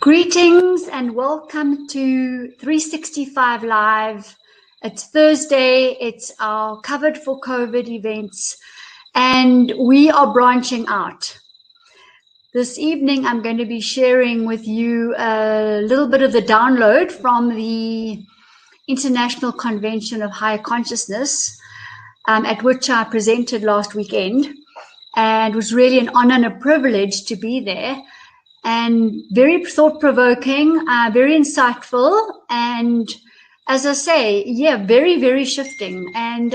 Greetings and welcome to 365 Live. It's Thursday, it's our Covered for COVID events, and we are branching out. This evening I'm going to be sharing with you a little bit of the download from the International Convention of Higher Consciousness, at which I presented last weekend, and it was really an honor and a privilege to be there. And very thought-provoking, very insightful, and as I say, yeah, very, very shifting. And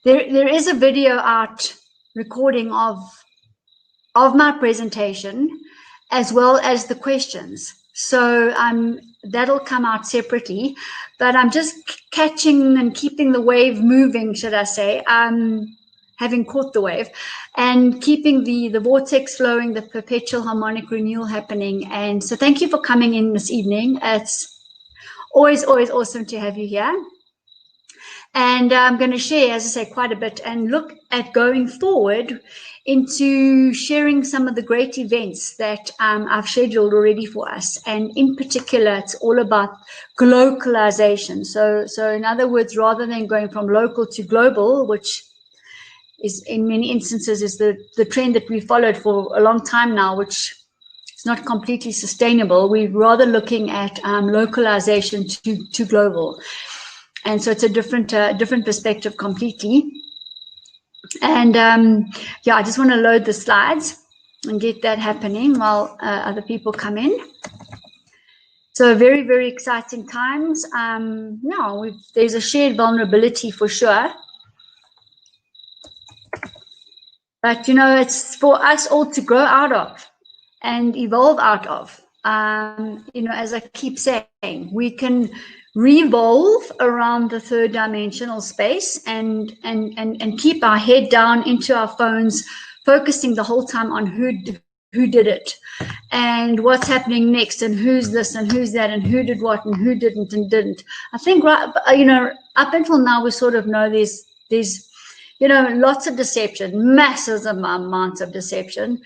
there is a video out recording of my presentation, as well as the questions. So that'll come out separately, but I'm just catching and keeping the wave moving, should I say, having caught the wave, and keeping the vortex flowing, the perpetual harmonic renewal happening. And so thank you for coming in this evening. It's always awesome to have you here. And I'm going to share, as I say, quite a bit and look at going forward into sharing some of the great events that I've scheduled already for us. And in particular, it's all about glocalisation. So in other words, rather than going from local to global, which is in many instances is the trend that we followed for a long time now, which is not completely sustainable. We're rather looking at localization to global, and so it's a different perspective completely. And yeah, I just want to load the slides and get that happening while other people come in. So very, very exciting times. Now there's a shared vulnerability for sure. But, you know, it's for us all to grow out of and evolve out of. You know, as I keep saying, we can revolve around the third dimensional space and keep our head down into our phones, focusing the whole time on who did it and what's happening next and who's this and who's that and who did what and who didn't and didn't. I think, you know, up until now, we sort of know there's you know, lots of deception, massive amounts of deception.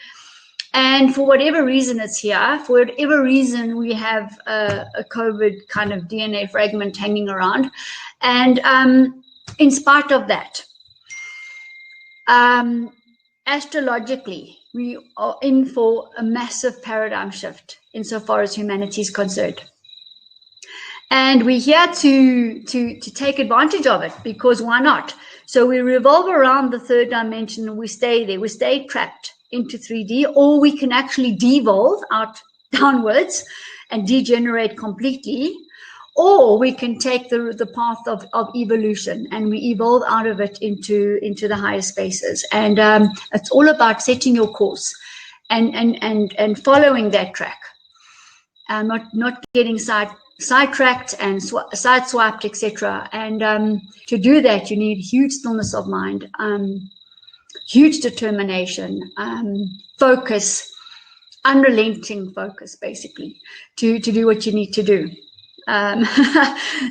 And for whatever reason it's here, for whatever reason we have a COVID kind of DNA fragment hanging around. And in spite of that, astrologically, we are in for a massive paradigm shift insofar as humanity is concerned. And we're here to take advantage of it, because why not? So we revolve around the third dimension and we stay there. We stay trapped into 3D, or we can actually devolve out downwards and degenerate completely, or we can take the path of evolution and we evolve out of it into the higher spaces. And it's all about setting your course and following that track, not getting sidetracked and sideswiped, etc. And to do that, you need huge stillness of mind, huge determination, focus, unrelenting focus, basically, to do what you need to do.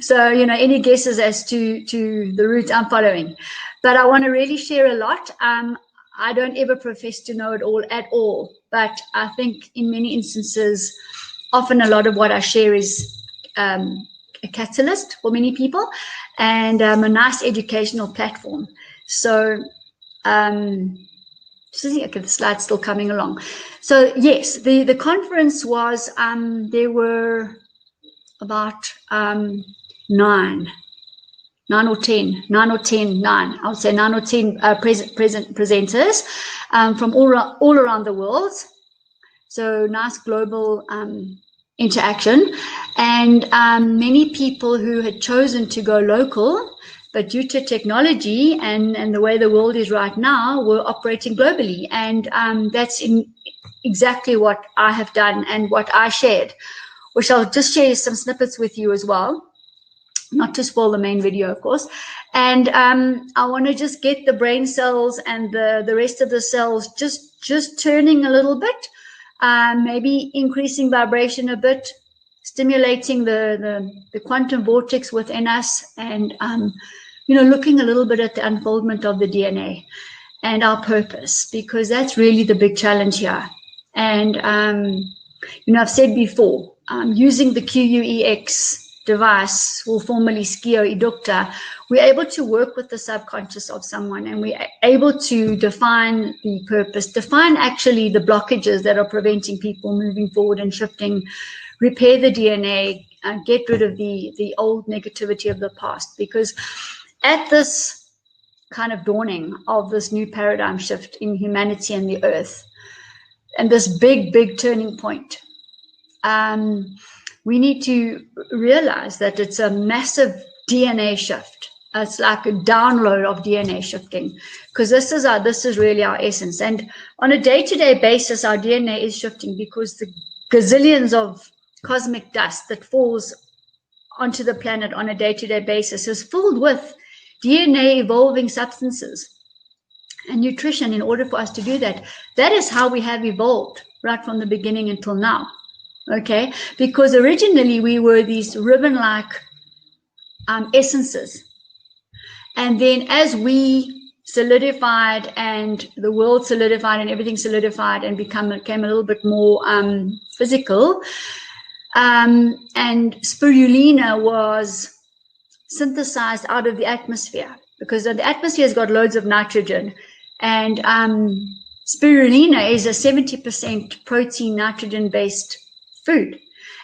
So, you know, any guesses as to the route I'm following? But I want to really share a lot. I don't ever profess to know it all at all, but I think in many instances, often a lot of what I share is a catalyst for many people, and a nice educational platform. So, okay, the slide's still coming along. So yes, the conference was, there were about 9 or 10, I would say 9 or 10 presenters from all around the world. So nice global interaction, and many people who had chosen to go local, but due to technology and the way the world is right now, were operating globally. And that's exactly what I have done and what I shared, which I'll just share some snippets with you as well, not to spoil the main video, of course. And I want to just get the brain cells and the rest of the cells just turning a little bit, maybe increasing vibration a bit, stimulating the quantum vortex within us, and you know, looking a little bit at the unfoldment of the DNA and our purpose, because that's really the big challenge here. And I've said before, using the QUEX device, or formerly Skio Educta, we're able to work with the subconscious of someone, and we're able to define the purpose, define actually the blockages that are preventing people moving forward and shifting, repair the DNA, get rid of the old negativity of the past. Because at this kind of dawning of this new paradigm shift in humanity and the earth, and this big turning point, we need to realize that it's a massive DNA shift. It's like a download of DNA shifting, because this is really our essence. And on a day-to-day basis, our DNA is shifting, because the gazillions of cosmic dust that falls onto the planet on a day-to-day basis is filled with DNA evolving substances and nutrition. In order for us to do that, that is how we have evolved right from the beginning until now. Okay, because originally we were these ribbon-like essences, and then as we solidified and the world solidified and everything solidified and became a little bit more physical, and spirulina was synthesized out of the atmosphere, because the atmosphere has got loads of nitrogen, and spirulina is a 70% protein nitrogen based food,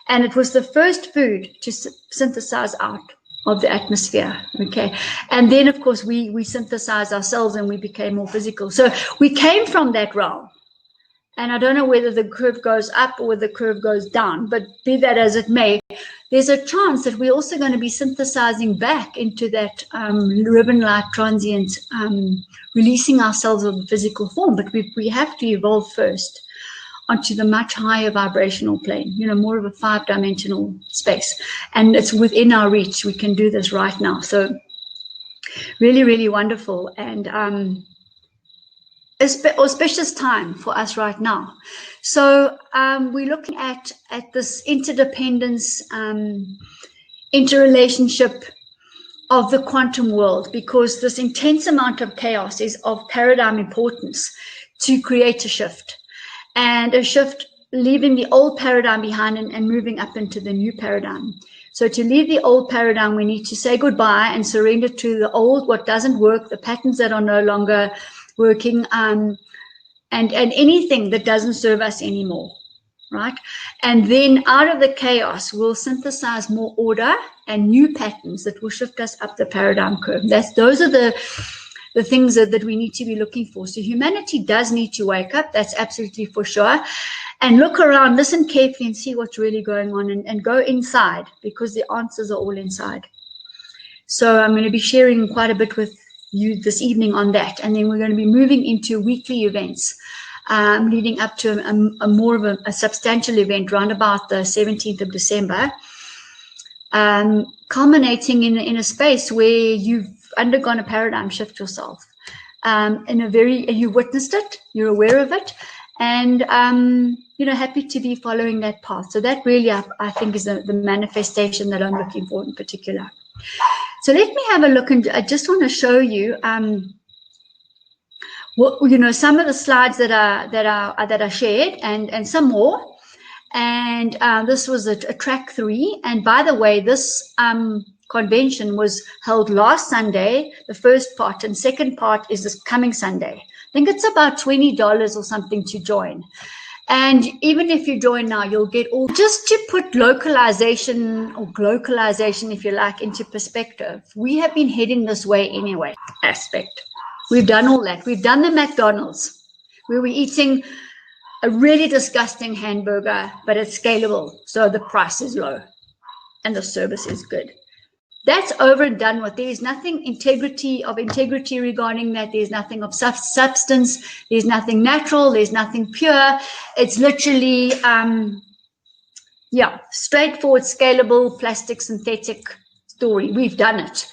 and it was the first food to synthesize out of the atmosphere. Okay, and then of course we synthesized ourselves and we became more physical. So we came from that realm, and I don't know whether the curve goes up or whether the curve goes down, but be that as it may, there's a chance that we're also going to be synthesizing back into that ribbon-like transient, releasing ourselves of the physical form. But we have to evolve first onto the much higher vibrational plane, more of a 5-dimensional space. And it's within our reach. We can do this right now. So really, really wonderful. And auspicious time for us right now. So we're looking at this interdependence, interrelationship of the quantum world, because this intense amount of chaos is of paradigm importance to create a shift. And a shift, leaving the old paradigm behind and moving up into the new paradigm. So to leave the old paradigm, we need to say goodbye and surrender to the old, what doesn't work, the patterns that are no longer working, and anything that doesn't serve us anymore, right? And then out of the chaos, we'll synthesize more order and new patterns that will shift us up the paradigm curve. Those are the things that we need to be looking for. So humanity does need to wake up, that's absolutely for sure, and look around, listen carefully and see what's really going on, and go inside, because the answers are all inside. So I'm going to be sharing quite a bit with you this evening on that, and then we're going to be moving into weekly events leading up to a more of a substantial event around about the 17th of December, culminating in a space where you've undergone a paradigm shift yourself, you witnessed it, you're aware of it, and happy to be following that path. So that really I think is the manifestation that I'm looking for in particular. So let me have a look, and I just want to show you some of the slides that are shared, and some more. And this was a track 3. And by the way, this convention was held last Sunday, the first part, and second part is this coming Sunday. I think it's about $20 or something to join. And even if you join now, you'll get all, just to put localization, or glocalisation if you like, into perspective. We have been heading this way anyway, aspect. We've done all that. We've done the McDonald's, where we're eating a really disgusting hamburger, but it's scalable, so the price is low and the service is good. That's over and done with. There is nothing integrity regarding that. There's nothing of substance. There's nothing natural. There's nothing pure. It's literally, straightforward, scalable, plastic, synthetic story. We've done it.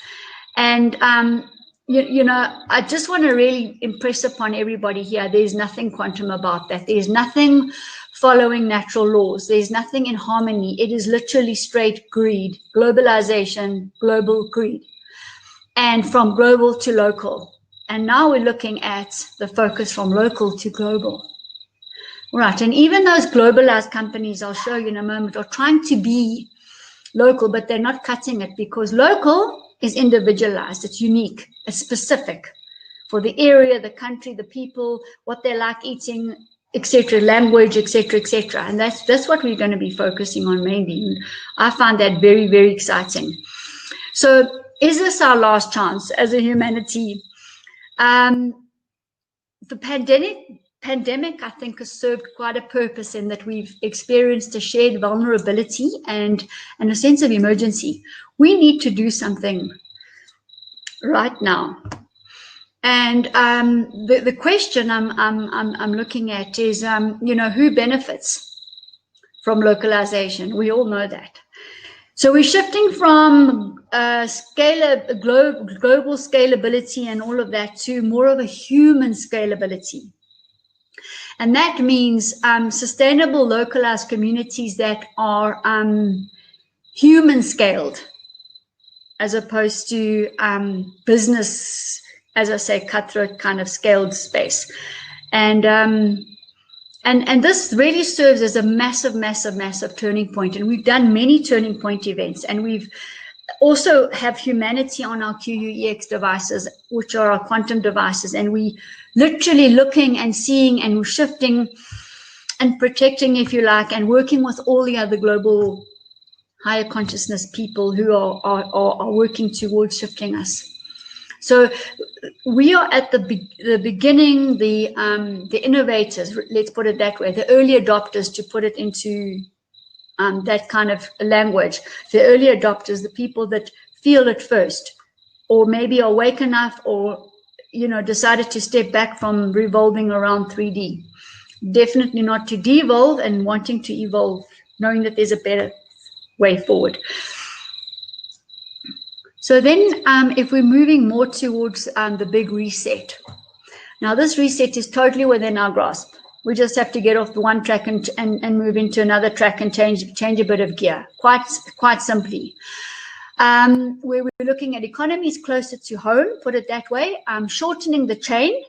And, I just want to really impress upon everybody here, there's nothing quantum about that. There's nothing following natural laws. There's nothing in harmony. It is literally straight greed, globalization, global greed, and from global to local. And now we're looking at the focus from local to global. Right, and even those globalized companies, I'll show you in a moment, are trying to be local, but they're not cutting it, because local is individualized, it's unique, it's specific for the area, the country, the people, what they like eating, etc., language, etc., etc. And that's what we're going to be focusing on mainly. And I find that very, very exciting. So is this our last chance as a humanity? The pandemic, I think, has served quite a purpose in that we've experienced a shared vulnerability and a sense of emergency. We need to do something right now. And the question I'm looking at is, who benefits from localization? We all know that. So we're shifting from global scalability and all of that to more of a human scalability. And that means sustainable localized communities that are human scaled, as opposed to business, as I say, cutthroat kind of scaled space. And this really serves as a massive, massive, massive turning point. And we've done many turning point events, and we've also have humanity on our QUEX devices, which are our quantum devices. And we literally looking and seeing and shifting and protecting, if you like, and working with all the other global higher consciousness people who are working towards shifting us. So we are at the beginning, the innovators, let's put it that way, the early adopters, to put it into that kind of language, the early adopters, the people that feel it first, or maybe are awake enough, or decided to step back from revolving around 3D. Definitely not to devolve, and wanting to evolve, knowing that there's a better way forward. So then if we're moving more towards the big reset. Now this reset is totally within our grasp. We just have to get off the one track and move into another track and change a bit of gear, quite simply. Where we're looking at economies closer to home, put it that way, shortening the chain,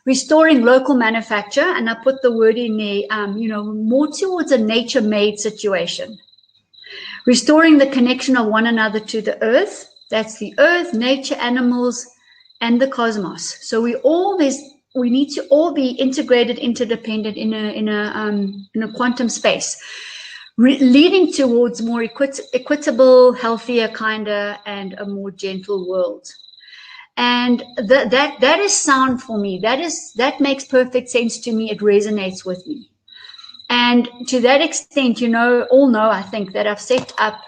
restoring local manufacture, and I put the word in there, more towards a nature-made situation. Restoring the connection of one another to the earth. That's the earth, nature, animals, and the cosmos. So we need to all be integrated, interdependent in a quantum space, leading towards more equitable, healthier, kinder, and a more gentle world. And that is sound for me. That makes perfect sense to me. It resonates with me. And to that extent, all know, I think, that I've set up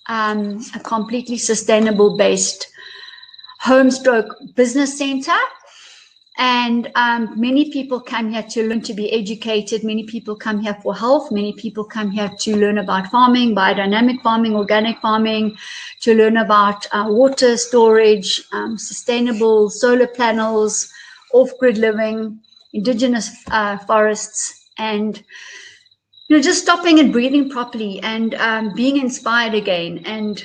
a completely sustainable based home stroke business center. And many people come here to learn to be educated. Many people come here for health. Many people come here to learn about farming, biodynamic farming, organic farming, to learn about water storage, sustainable solar panels, off-grid living, indigenous forests, and just stopping and breathing properly and being inspired again. And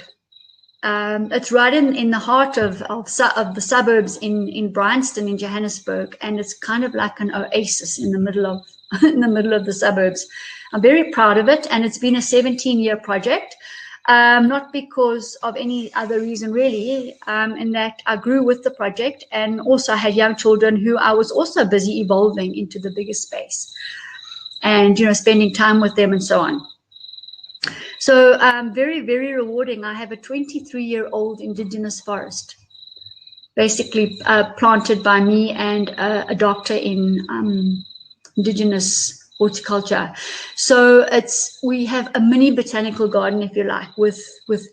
it's right in the heart of the suburbs in Bryanston in Johannesburg, and it's kind of like an oasis in the middle of the suburbs. I'm very proud of it, and it's been a 17-year project, not because of any other reason really, in that I grew with the project, and also I had young children who I was also busy evolving into the bigger space, and spending time with them and so on. So very, very rewarding. I have a 23-year-old indigenous forest, basically planted by me and a doctor in indigenous horticulture. So we have a mini botanical garden, if you like, with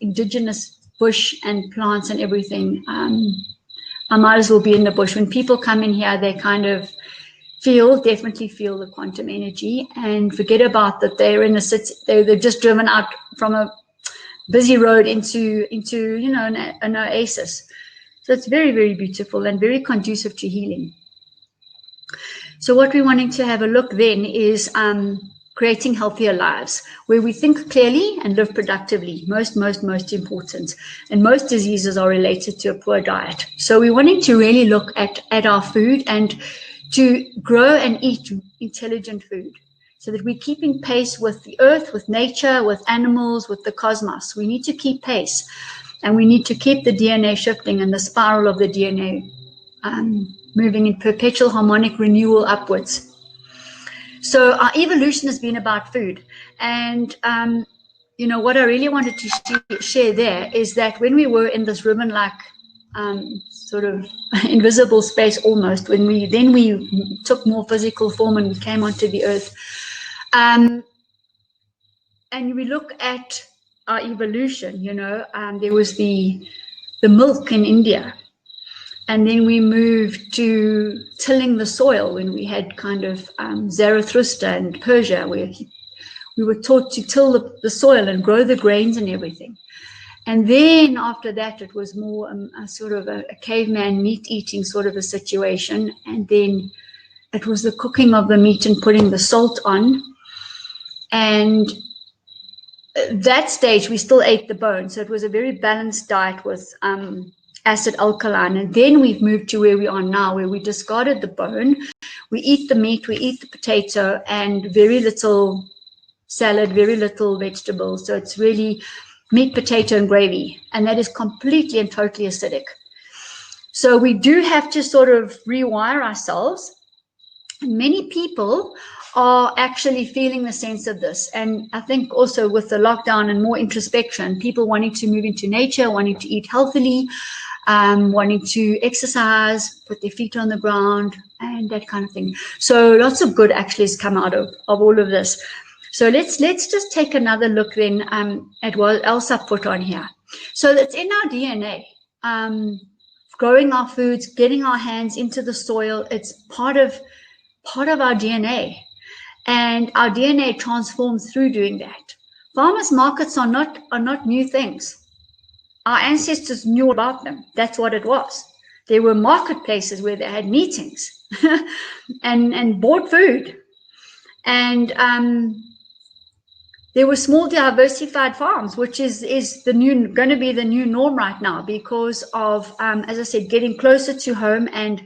indigenous bush and plants and everything. I might as well be in the bush. When people come in here, they kind of definitely feel the quantum energy, and forget about that they're in a city. They've just driven out from a busy road into an oasis. So it's very, very beautiful and very conducive to healing. So what we're wanting to have a look then is creating healthier lives where we think clearly and live productively. Most important. And most diseases are related to a poor diet. So we're wanting to really look at our food and to grow and eat intelligent food, so that we're keeping pace with the earth, with nature, with animals, with the cosmos. We need to keep pace, and we need to keep the DNA shifting and the spiral of the DNA moving in perpetual harmonic renewal upwards. So our evolution has been about food. And, you know, what I really wanted to share there is that when we were in this ribbon-like sort of invisible space almost, when we took more physical form and we came onto the earth, and we look at our evolution, you know, there was the milk in India. And then we moved to tilling the soil when we had kind of Zarathustra and Persia, where we were taught to till the soil and grow the grains and everything. And then after that, it was more a sort of a caveman meat-eating sort of a situation. And then it was the cooking of the meat and putting the salt on. And that stage, we still ate the bone. So it was a very balanced diet with acid alkaline. And then we've moved to where we are now, where we discarded the bone. We eat the meat, we eat the potato, and very little salad, very little vegetables. So it's really meat, potato, and gravy. And that is completely and totally acidic. So we do have to sort of rewire ourselves. Many people are actually feeling the sense of this. And I think also with the lockdown and more introspection, people wanting to move into nature, wanting to eat healthily, wanting to exercise, put their feet on the ground, and that kind of thing. So lots of good actually has come out of all of this. So let's just take another look then at what else I put on here. So that's in our DNA. Growing our foods, getting our hands into the soil, it's part of our DNA. And our DNA transforms through doing that. Farmers markets are not new things. Our ancestors knew about them. That's what it was. There were marketplaces where they had meetings and bought food. And there were small diversified farms, which is going to be the new norm right now because of, as I said, getting closer to home and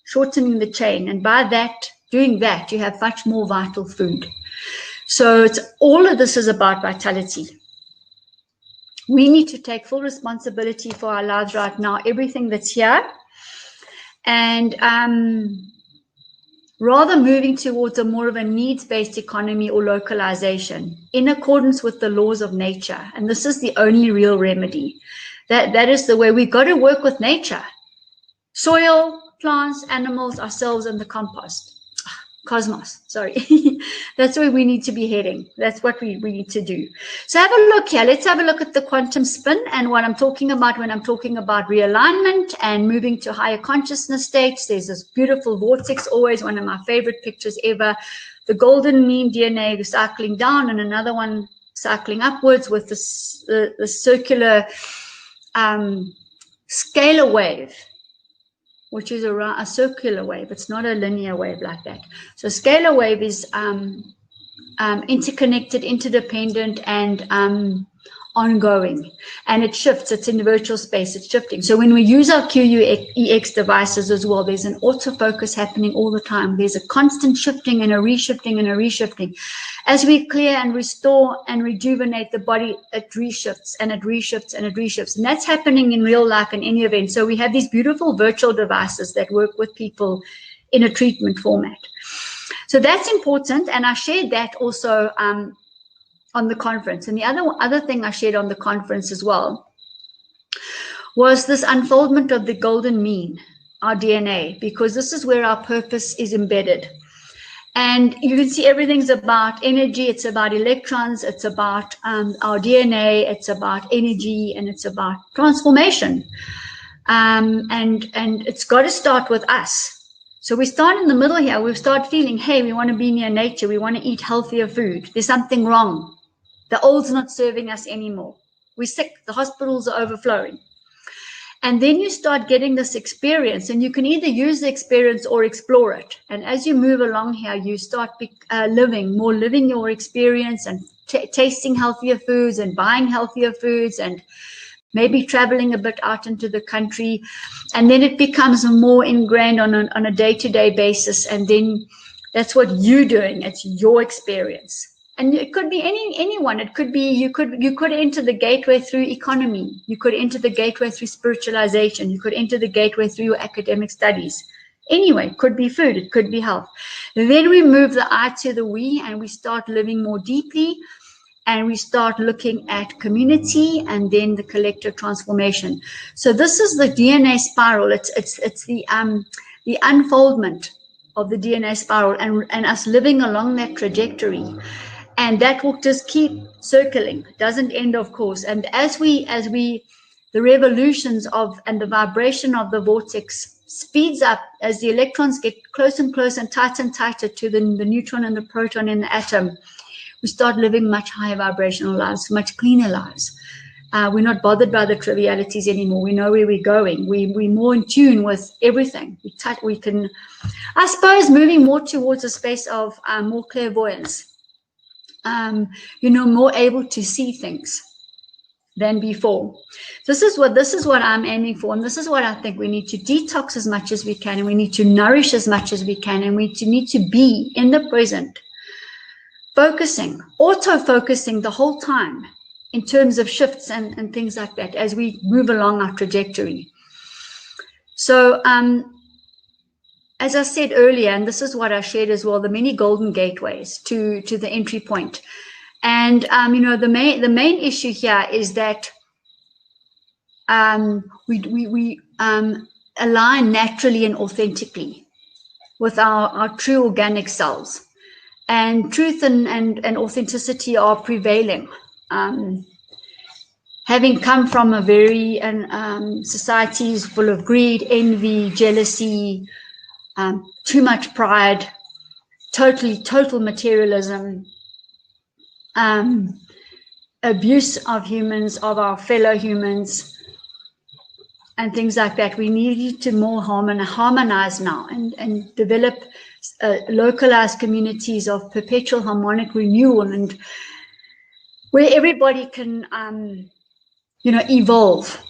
shortening the chain. And by doing that, you have much more vital food. So all of this is about vitality. We need to take full responsibility for our lives right now, everything that's here, and rather moving towards a more of a needs-based economy or localization in accordance with the laws of nature. And this is the only real remedy. That is the way we've got to work with nature. Soil, plants, animals, ourselves, and the cosmos, sorry. That's where we need to be heading. That's what we need to do. So have a look here. Let's have a look at the quantum spin and what I'm talking about when I'm talking about realignment and moving to higher consciousness states. There's this beautiful vortex, always one of my favorite pictures ever. The golden mean DNA cycling down and another one cycling upwards with the circular scalar wave, which is a circular wave. It's not a linear wave like that. So scalar wave is interconnected, interdependent, and ongoing. And it shifts. It's in virtual space. It's shifting. So when we use our QUEX devices as well, there's an autofocus happening all the time. There's a constant shifting and a reshifting and a reshifting. As we clear and restore and rejuvenate the body, it reshifts and it reshifts and it reshifts. And that's happening in real life in any event. So we have these beautiful virtual devices that work with people in a treatment format. So that's important. And I shared that also on the conference. And the other thing I shared on the conference as well was this unfoldment of the golden mean, our DNA, because this is where our purpose is embedded. And you can see everything's about energy, it's about electrons, it's about our DNA, it's about energy, and it's about transformation. And it's got to start with us. So we start in the middle here, we start feeling, hey, we want to be near nature, we want to eat healthier food. There's something wrong. The old's not serving us anymore. We're sick, the hospitals are overflowing. And then you start getting this experience, and you can either use the experience or explore it. And as you move along here, you start living your experience and tasting healthier foods and buying healthier foods and maybe traveling a bit out into the country, and then it becomes more ingrained on a day-to-day basis, and then that's what you're doing. It's your experience. And it could be anyone. It could be you could enter the gateway through economy. You could enter the gateway through spiritualization. You could enter the gateway through your academic studies. Anyway, it could be food. It could be health. Then we move the I to the we, and we start living more deeply, and we start looking at community, and then the collective transformation. So this is the DNA spiral. It's the unfoldment of the DNA spiral, and us living along that trajectory. And that will just keep circling, doesn't end, of course. And as we, the revolutions of and the vibration of the vortex speeds up as the electrons get closer and closer and tighter to the neutron and the proton in the atom, we start living much higher vibrational lives, much cleaner lives. We're not bothered by the trivialities anymore. We know where we're going. We're more in tune with everything. We can, I suppose, moving more towards a space of more clairvoyance. More able to see things than before. This is what I'm aiming for, and this is what I think we need to detox as much as we can, and we need to nourish as much as we can, and we need to be in the present, focusing, auto-focusing the whole time in terms of shifts and things like that as we move along our trajectory. So as I said earlier, and this is what I shared as well, the many golden gateways to the entry point. And, the main issue here is that we align naturally and authentically with our true organic selves. And truth and authenticity are prevailing. Having come from a very societies full of greed, envy, jealousy, too much pride, total materialism, abuse of humans, of our fellow humans, and things like that. We need to more harmonize now and develop localized communities of perpetual harmonic renewal, and where everybody can, evolve.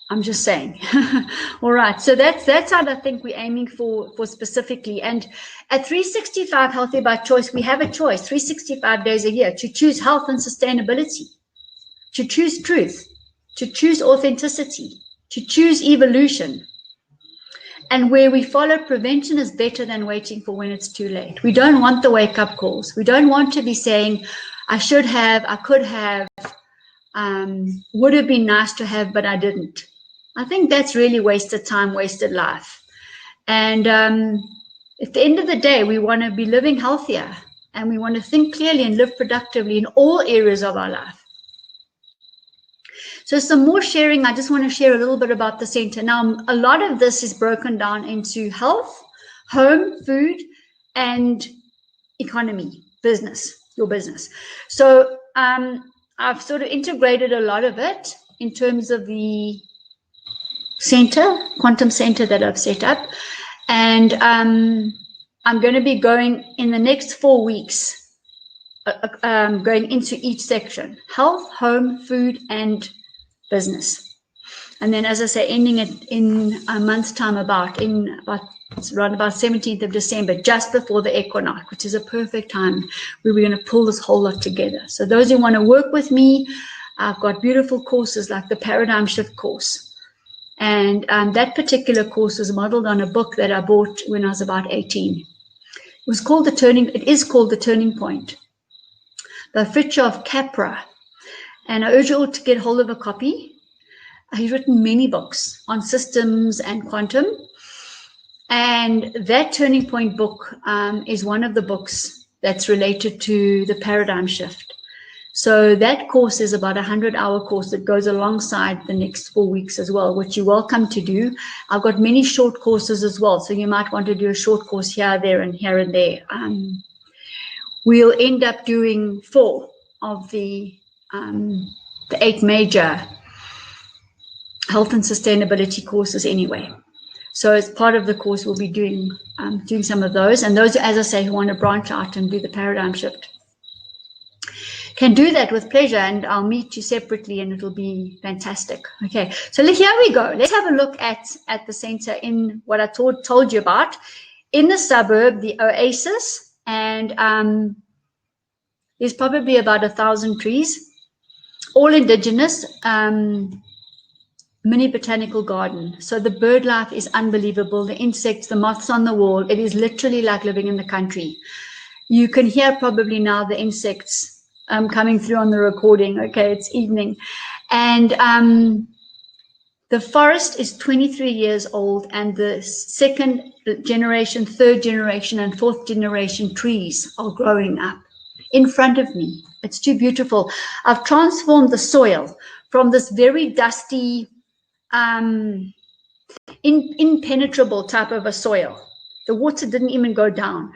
I'm just saying. All right. So that's what I think we're aiming for specifically. And at 365 Healthy by Choice, we have a choice 365 days a year to choose health and sustainability, to choose truth, to choose authenticity, to choose evolution. And where we follow prevention is better than waiting for when it's too late. We don't want the wake-up calls. We don't want to be saying, I should have, I could have, would have been nice to have, but I didn't. I think that's really wasted time, wasted life. And at the end of the day, we want to be living healthier, and we want to think clearly and live productively in all areas of our life. So some more sharing. I just want to share a little bit about the center. Now, a lot of this is broken down into health, home, food, and economy, business, your business. So I've sort of integrated a lot of it in terms of the center, quantum center that I've set up. And I'm going to be going in the next 4 weeks, going into each section: health, home, food, and business. And then, as I say, ending it in a month's time, it's around about 17th of December, just before the equinox, which is a perfect time where we're going to pull this whole lot together. So those who want to work with me, I've got beautiful courses like the Paradigm Shift course. And that particular course was modeled on a book that I bought when I was about 18. It is called The Turning Point by Fritjof Capra. And I urge you all to get hold of a copy. He's written many books on systems and quantum. And that Turning Point book is one of the books that's related to the paradigm shift. So that course is about a 100-hour course that goes alongside the next 4 weeks as well, which you're welcome to do. I've got many short courses as well, so you might want to do a short course here, there, and here and there. We'll end up doing 4 of the 8 major health and sustainability courses anyway. So as part of the course, we'll be doing some of those. And those, as I say, who want to branch out and do the paradigm shift can do that with pleasure, and I'll meet you separately and it'll be fantastic. Okay, so here we go. Let's have a look at the center in what I told you about. In the suburb, the oasis, and there's probably about 1,000 trees, all indigenous, mini botanical garden. So the bird life is unbelievable. The insects, the moths on the wall, it is literally like living in the country. You can hear probably now the insects coming through on the recording. Okay, it's evening. And the forest is 23 years old, and the second generation, third generation, and fourth generation trees are growing up in front of me. It's too beautiful. I've transformed the soil from this very dusty, impenetrable type of a soil. The water didn't even go down,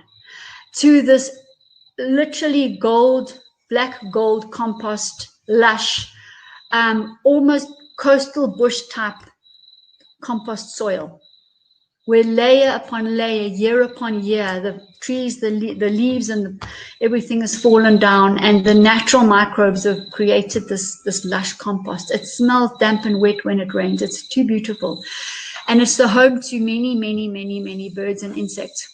to this literally black gold compost, lush, almost coastal bush type compost soil, where layer upon layer, year upon year, the trees, the leaves, and everything has fallen down, and the natural microbes have created this lush compost. It smells damp and wet when it rains. It's too beautiful, and it's the home to many birds and insects.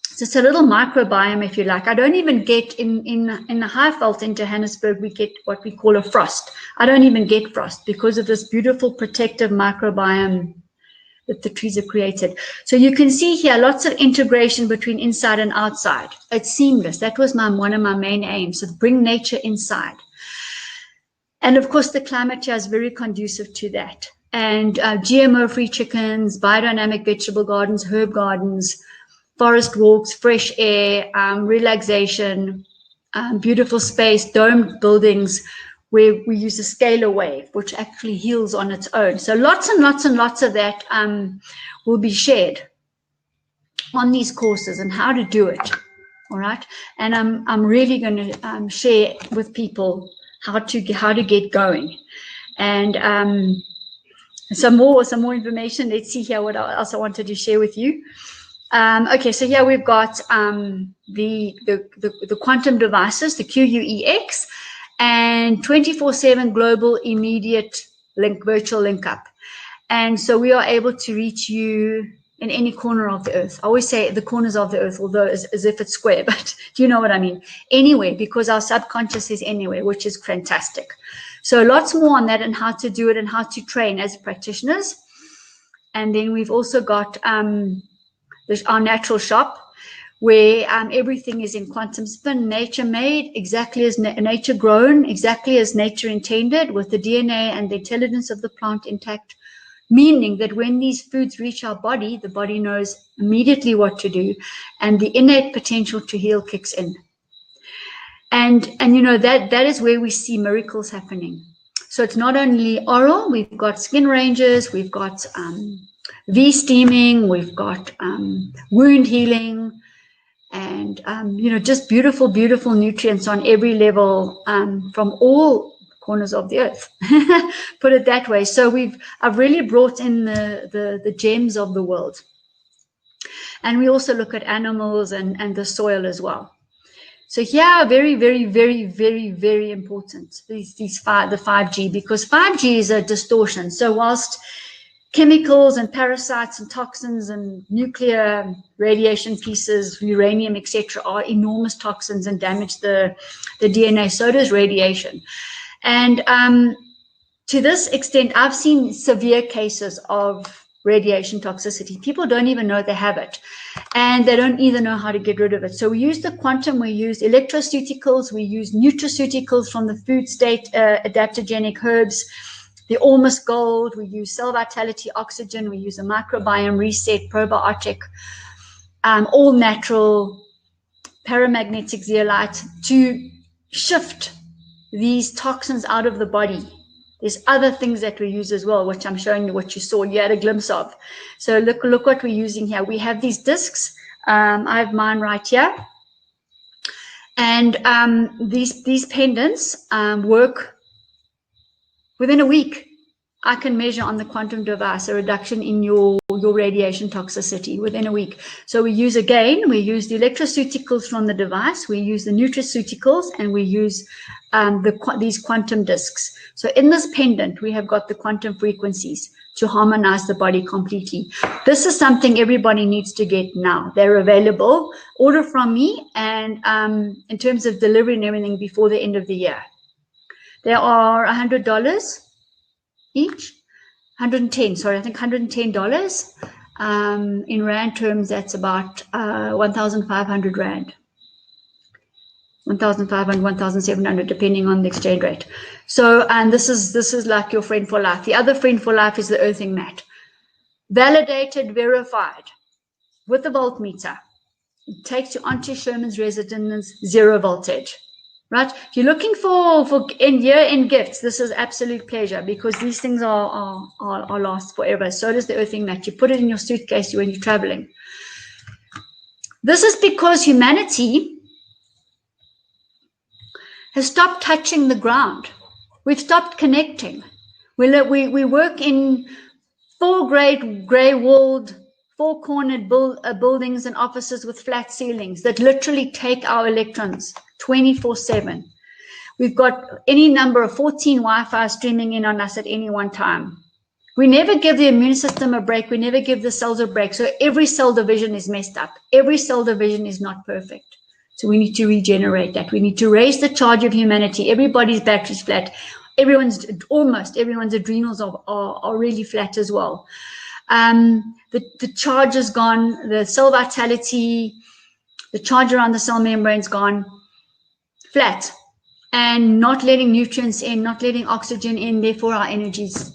So it's a little microbiome, if you like. I don't even get in the Highveld in Johannesburg, we get what we call a frost. I don't even get frost because of this beautiful protective microbiome that the trees have created. So you can see here lots of integration between inside and outside. It's seamless. That was one of my main aims, to bring nature inside. And of course, the climate here is very conducive to that. And GMO-free chickens, biodynamic vegetable gardens, herb gardens, forest walks, fresh air, relaxation, beautiful space, domed buildings where we use a scalar wave, which actually heals on its own. So lots and lots and lots of that will be shared on these courses and how to do it. All right, and I'm really going to share with people how to get going, and some more information. Let's see here what else I wanted to share with you. Okay, so here we've got the quantum devices, the QUEX, and 24/7 global immediate virtual link up. And so we are able to reach you in any corner of the earth. I always say the corners of the earth, although as if it's square, but do you know what I mean? Anywhere, because our subconscious is anywhere, which is fantastic. So lots more on that and how to do it and how to train as practitioners. And then we've also got our natural shop, where everything is in quantum spin, nature made, exactly as nature grown, exactly as nature intended, with the DNA and the intelligence of the plant intact, meaning that when these foods reach our body, the body knows immediately what to do, and the innate potential to heal kicks in. And you know, that is where we see miracles happening. So it's not only oral, we've got skin ranges, we've got V-steaming, we've got wound healing, and you know, just beautiful nutrients on every level from all corners of the earth. Put it that way. So I've really brought in the gems of the world, and we also look at animals and the soil as well. So here, very important, the 5G, because 5G is a distortion. So whilst chemicals and parasites and toxins and nuclear radiation pieces, uranium, etc., are enormous toxins and damage the DNA, so does radiation. And to this extent, I've seen severe cases of radiation toxicity. People don't even know they have it, and they don't either know how to get rid of it. So we use the quantum, we use electroceuticals, we use nutraceuticals from the food state, adaptogenic herbs, the almost gold, we use cell vitality oxygen, we use a microbiome reset, probiotic, all natural, paramagnetic zeolite to shift these toxins out of the body. There's other things that we use as well, which I'm showing you what you saw, you had a glimpse of. So look what we're using here. We have these discs. I have mine right here. And these pendants work within a week. I can measure on the quantum device a reduction in your radiation toxicity within a week. So we use the electroceuticals from the device, we use the nutraceuticals, and we use these quantum disks. So in this pendant, we have got the quantum frequencies to harmonize the body completely. This is something everybody needs to get now. They're available. Order from me, and in terms of delivery and everything before the end of the year. They are $100 each. 110, sorry, I think $110. In Rand terms, that's about 1,500 Rand. 1,500, 1,700, depending on the exchange rate. So, and this is like your friend for life. The other friend for life is the earthing mat. Validated, verified, with the voltmeter. It takes you onto Sherman's resonance, 0 voltage. Right? If you're looking for year-end gifts, this is absolute pleasure, because these things are last forever. So does the earthing mat. You put it in your suitcase when you're traveling. This is because humanity has stopped touching the ground. We've stopped connecting. We work in 4 grey-walled, 4-cornered buildings and offices with flat ceilings that literally take our electrons 24/7. We've got any number of 14 Wi-Fi streaming in on us at any one time. We never give the immune system a break. We never give the cells a break. So every cell division is messed up. Every cell division is not perfect. So we need to regenerate that. We need to raise the charge of humanity. Everybody's battery's flat. Almost everyone's adrenals are really flat as well. The charge is gone. The cell vitality, the charge around the cell membrane's gone. Flat. And not letting nutrients in, not letting oxygen in. Therefore, our energy's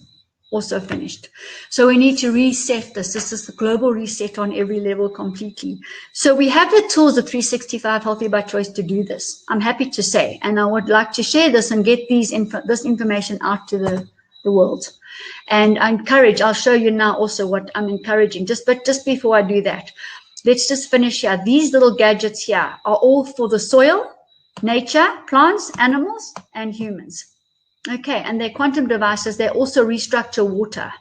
also finished. So we need to reset this. This is the global reset on every level completely. So we have the tools of 365 Healthy by Choice to do this. I'm happy to say, and I would like to share this and get this information out to the world. And I encourage, I'll show you now also what I'm encouraging. But just before I do that, let's just finish here. These little gadgets here are all for the soil, nature, plants, animals, and humans. Okay, and they're quantum devices. They also restructure water.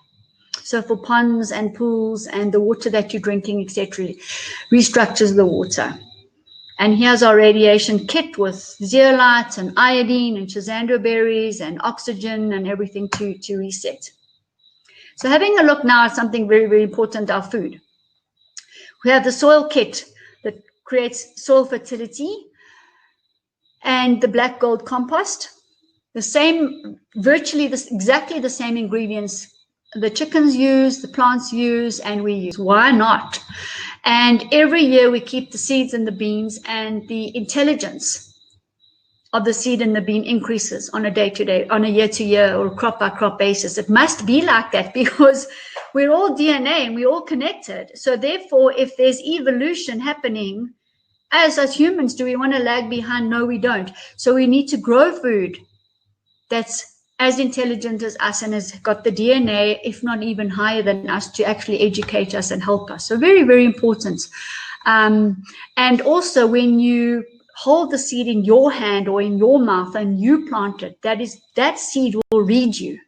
So for ponds and pools and the water that you're drinking, etc., restructures the water. And here's our radiation kit with zeolite and iodine and chrysanthemum berries and oxygen and everything to reset. So having a look now at something very, very important, our food. We have the soil kit that creates soil fertility and the black gold compost. The same, exactly the same ingredients the chickens use, the plants use, and we use. Why not? And every year we keep the seeds and the beans, and the intelligence of the seed and the bean increases on a day-to-day, on a year-to-year or crop-by-crop basis. It must be like that because we're all DNA and we're all connected. So therefore, if there's evolution happening, as humans, do we want to lag behind? No, we don't. So we need to grow food that's as intelligent as us and has got the DNA, if not even higher than us, to actually educate us and help us. So very, very important. And also when you hold the seed in your hand or in your mouth and you plant it, that seed will read you.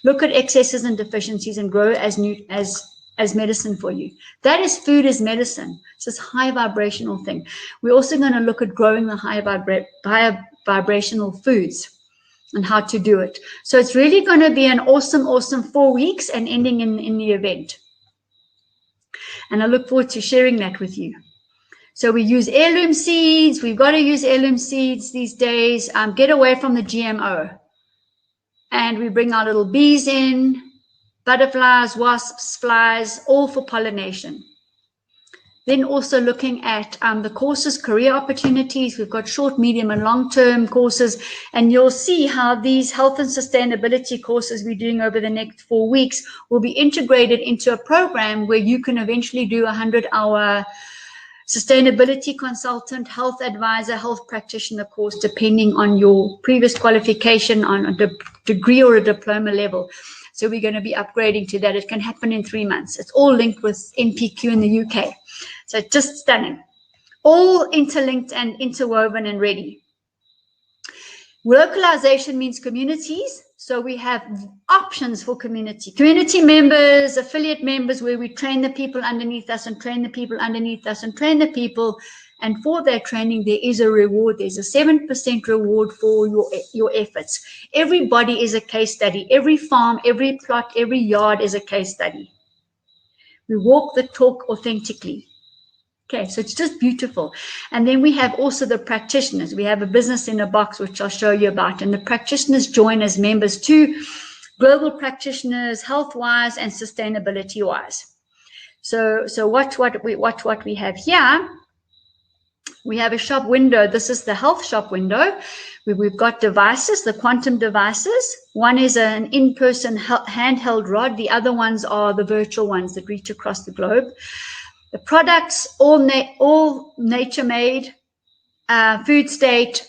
Look at excesses and deficiencies and grow as medicine for you. That is food as medicine. It's this high vibrational thing. We're also going to look at growing the higher vibrational foods and how to do it. So it's really going to be an awesome 4 weeks and ending in the event. And I look forward to sharing that with you. So we use heirloom seeds. We've got to use heirloom seeds these days. Get away from the GMO. And we bring our little bees in, butterflies, wasps, flies, all for pollination. Then also looking at the courses, career opportunities. We've got short, medium, and long-term courses. And you'll see how these health and sustainability courses we're doing over the next 4 weeks will be integrated into a program where you can eventually do a 100-hour sustainability consultant, health advisor, health practitioner course, depending on your previous qualification on a degree or a diploma level. So we're going to be upgrading to that. It can happen in 3 months. It's all linked with NPQ in the UK. So just stunning. All interlinked and interwoven and ready. Localization means communities. So we have options for community members, affiliate members, where we train the people underneath us and train the people underneath us and train the people And for that training, there is a reward. There's a 7% reward for your efforts. Everybody is a case study. Every farm, every plot, every yard is a case study. We walk the talk authentically. Okay, so it's just beautiful. And then we have also the practitioners. We have a business in a box, which I'll show you about. And the practitioners join as members too, global practitioners, health-wise and sustainability-wise. So watch what we have here. We have a shop window. This is the health shop window. We've got devices, the quantum devices. One is an in-person handheld rod. The other ones are the virtual ones that reach across the globe. The products, all nature-made, food state,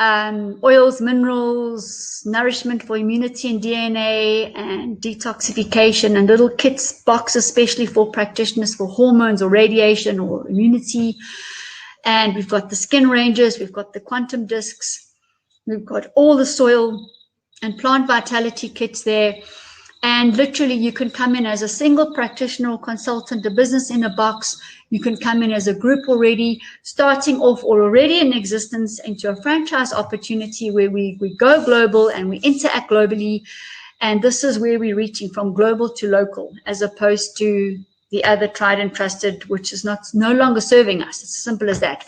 oils, minerals, nourishment for immunity and DNA, and detoxification, and little kits, boxes especially for practitioners for hormones or radiation or immunity. And we've got the skin ranges, we've got the quantum discs, we've got all the soil and plant vitality kits there. And literally, you can come in as a single practitioner or consultant, a business in a box. You can come in as a group already, starting off or already in existence, into a franchise opportunity where we go global and we interact globally. And this is where we're reaching from global to local, as opposed to the other tried and trusted, which is no longer serving us. It's as simple as that.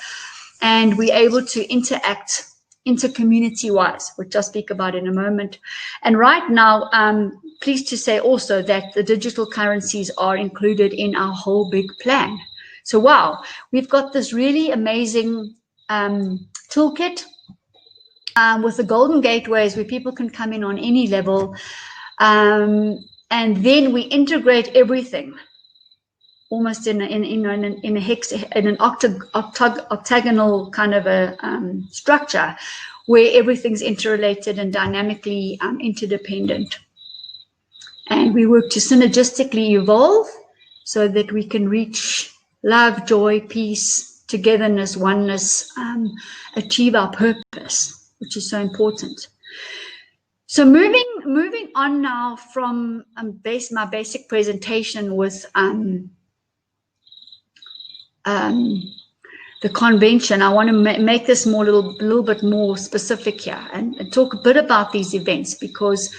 And we're able to interact inter-community-wise, which I'll speak about in a moment. And right now, pleased to say also that the digital currencies are included in our whole big plan. So wow, we've got this really amazing toolkit with the golden gateways where people can come in on any level, and then we integrate everything almost in an octagonal kind of a structure where everything's interrelated and dynamically interdependent. And we work to synergistically evolve so that we can reach love, joy, peace, togetherness, oneness, achieve our purpose, which is so important. So moving on now from my basic presentation with the convention, I want to make this more little bit more specific here and talk a bit about these events, because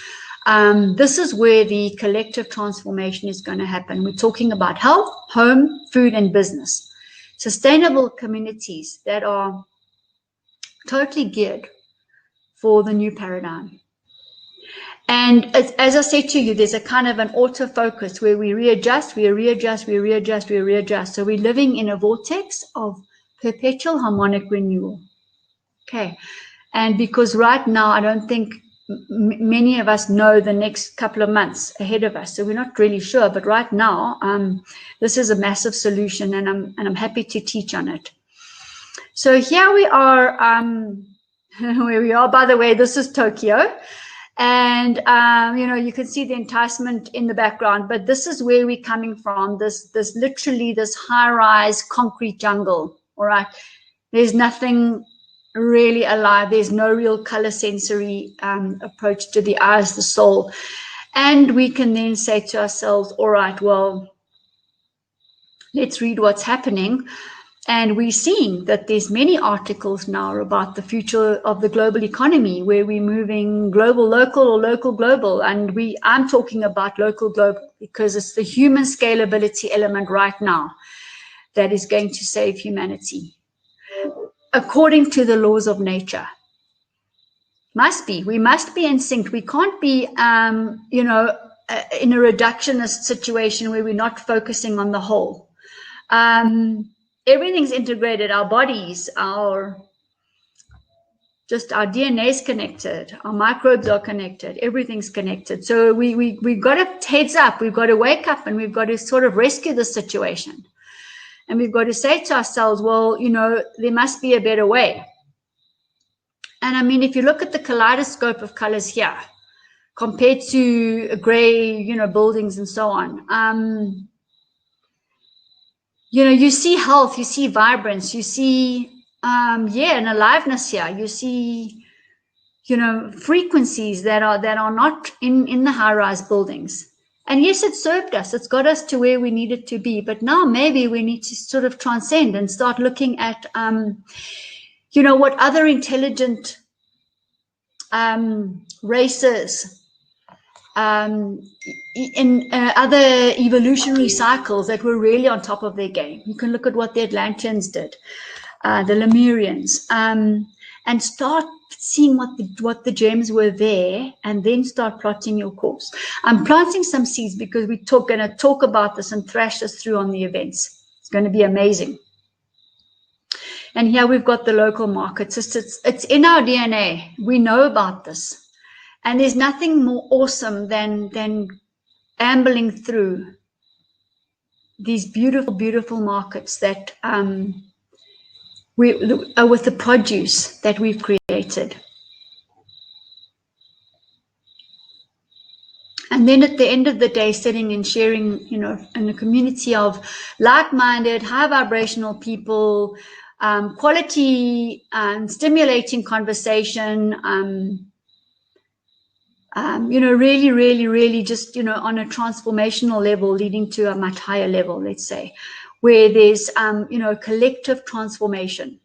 this is where the collective transformation is going to happen. We're talking about health, home, food, and business. Sustainable communities that are totally geared for the new paradigm. And as I said to you, there's a kind of an autofocus where we readjust. So we're living in a vortex of perpetual harmonic renewal. Okay. And because right now, I don't think many of us know the next couple of months ahead of us. So we're not really sure. But right now, this is a massive solution, and I'm happy to teach on it. So here we are, where we are. By the way, this is Tokyo. And, you can see the enticement in the background, but this is where we're coming from, this high-rise concrete jungle, all right? There's nothing really alive. There's no real color sensory approach to the eyes, the soul. And we can then say to ourselves, all right, well, let's read what's happening. And we're seeing that there's many articles now about the future of the global economy, where we're moving global, local, or local, global. And I'm talking about local, global, because it's the human scalability element right now that is going to save humanity, according to the laws of nature. We must be in sync. We can't be, in a reductionist situation where we're not focusing on the whole. Everything's integrated, our bodies, our DNA is connected, our microbes are connected, everything's connected. So we've got to heads up, we've got to wake up, and we've got to sort of rescue the situation. And we've got to say to ourselves, well, there must be a better way. And I mean, if you look at the kaleidoscope of colors here, compared to gray, buildings and so on, you see health, you see vibrance, you see, an aliveness here. You see, frequencies that are not in the high-rise buildings. And yes, it served us. It's got us to where we needed to be. But now maybe we need to sort of transcend and start looking at, what other intelligent races in other evolutionary cycles that were really on top of their game. You can look at what the Atlanteans did, the Lemurians, and start seeing what the gems were there, and then start plotting your course. I'm planting some seeds because we're going to talk about this and thrash this through on the events. It's going to be amazing. And here we've got the local markets. It's in our DNA. We know about this. And there's nothing more awesome than ambling through these beautiful, beautiful markets that with the produce that we've created. And then at the end of the day, sitting and sharing, in a community of like-minded, high vibrational people, quality, stimulating conversation, really, really, really just, on a transformational level, leading to a much higher level, let's say, where there's, collective transformation.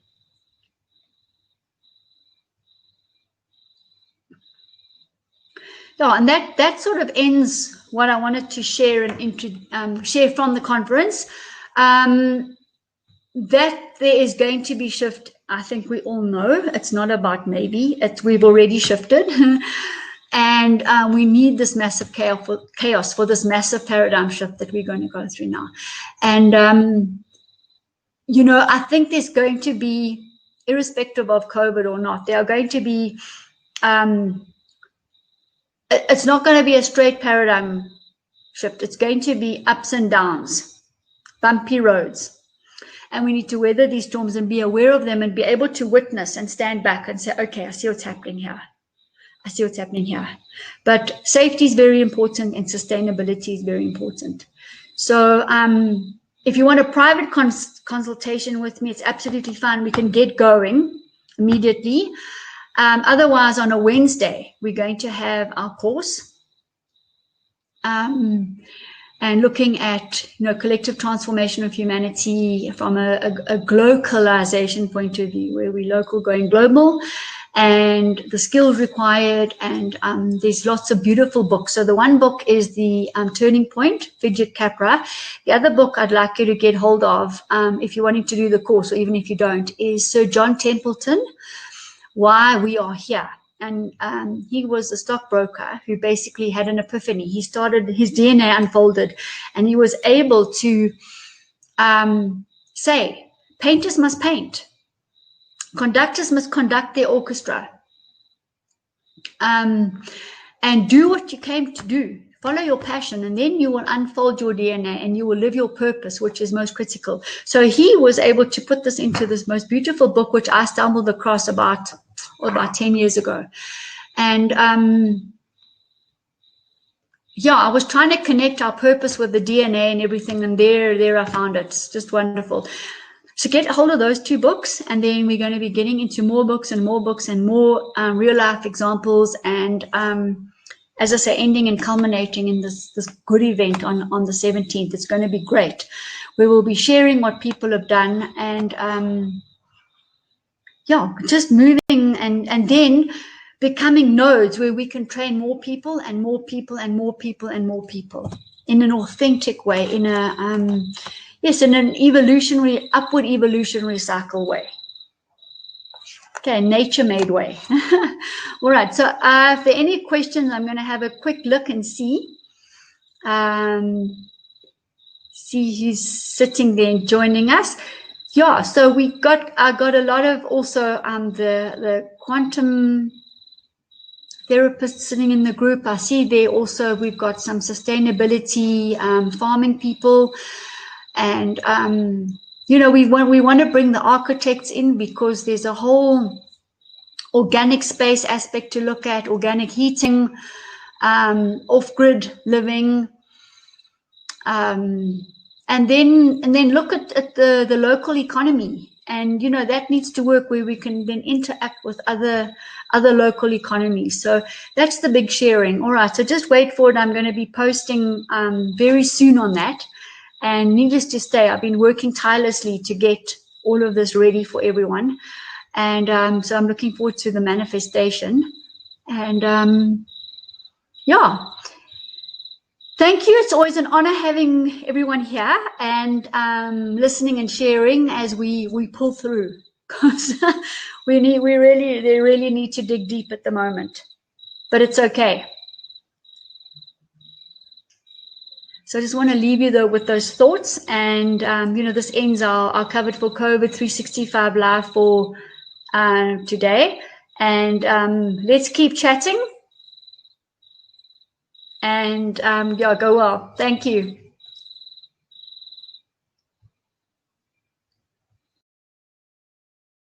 Yeah, and that sort of ends what I wanted to share and share from the conference. That there is going to be shift. I think we all know it's not about maybe. We've already shifted. And we need this massive chaos for this massive paradigm shift that we're going to go through now. And, I think there's going to be, irrespective of COVID or not, there are going to be, it's not going to be a straight paradigm shift. It's going to be ups and downs, bumpy roads. And we need to weather these storms and be aware of them and be able to witness and stand back and say, okay, I see what's happening here. I see what's happening here. But safety is very important and sustainability is very important. So if you want a private consultation with me, it's absolutely fine. We can get going immediately. Otherwise, on a Wednesday, we're going to have our course and looking at collective transformation of humanity from a glocalisation point of view, where we're local going global, and the skills required, and there's lots of beautiful books. So the one book is the Turning Point, Fidget Capra. The other book I'd like you to get hold of, if you're wanting to do the course, or even if you don't, is Sir John Templeton, Why We Are Here. And he was a stockbroker who basically had an epiphany. He started, his DNA unfolded, and he was able to say, painters must paint. Conductors must conduct their orchestra, and do what you came to do. Follow your passion, and then you will unfold your DNA and you will live your purpose, which is most critical. So he was able to put this into this most beautiful book, which I stumbled across about 10 years ago. And I was trying to connect our purpose with the DNA and everything, and there I found it. It's just wonderful. So get hold of those two books, and then we're going to be getting into more books and more real life examples, and as I say, ending and culminating in this good event on the 17th. It's going to be great. We will be sharing what people have done, and just moving and then becoming nodes where we can train more people and more people and more people and more people in an authentic way, in a in an upward evolutionary cycle way. Okay, nature-made way. All right, so if there are any questions, I'm going to have a quick look and see. See who's sitting there and joining us. Yeah, so I got a lot of also the quantum therapists sitting in the group. I see there also we've got some sustainability farming people. And, we want to bring the architects in, because there's a whole organic space aspect to look at, organic heating, off-grid living, and then look at the local economy. And that needs to work where we can then interact with other local economies. So that's the big sharing. All right, so just wait for it. I'm going to be posting very soon on that. And needless to say, I've been working tirelessly to get all of this ready for everyone. And so I'm looking forward to the manifestation. And yeah. Thank you. It's always an honor having everyone here and listening and sharing as we pull through, because they really need to dig deep at the moment, but it's okay. So I just want to leave you though with those thoughts, and this ends our Covered for COVID 365 live for today, and let's keep chatting. And yeah, go well. Thank you.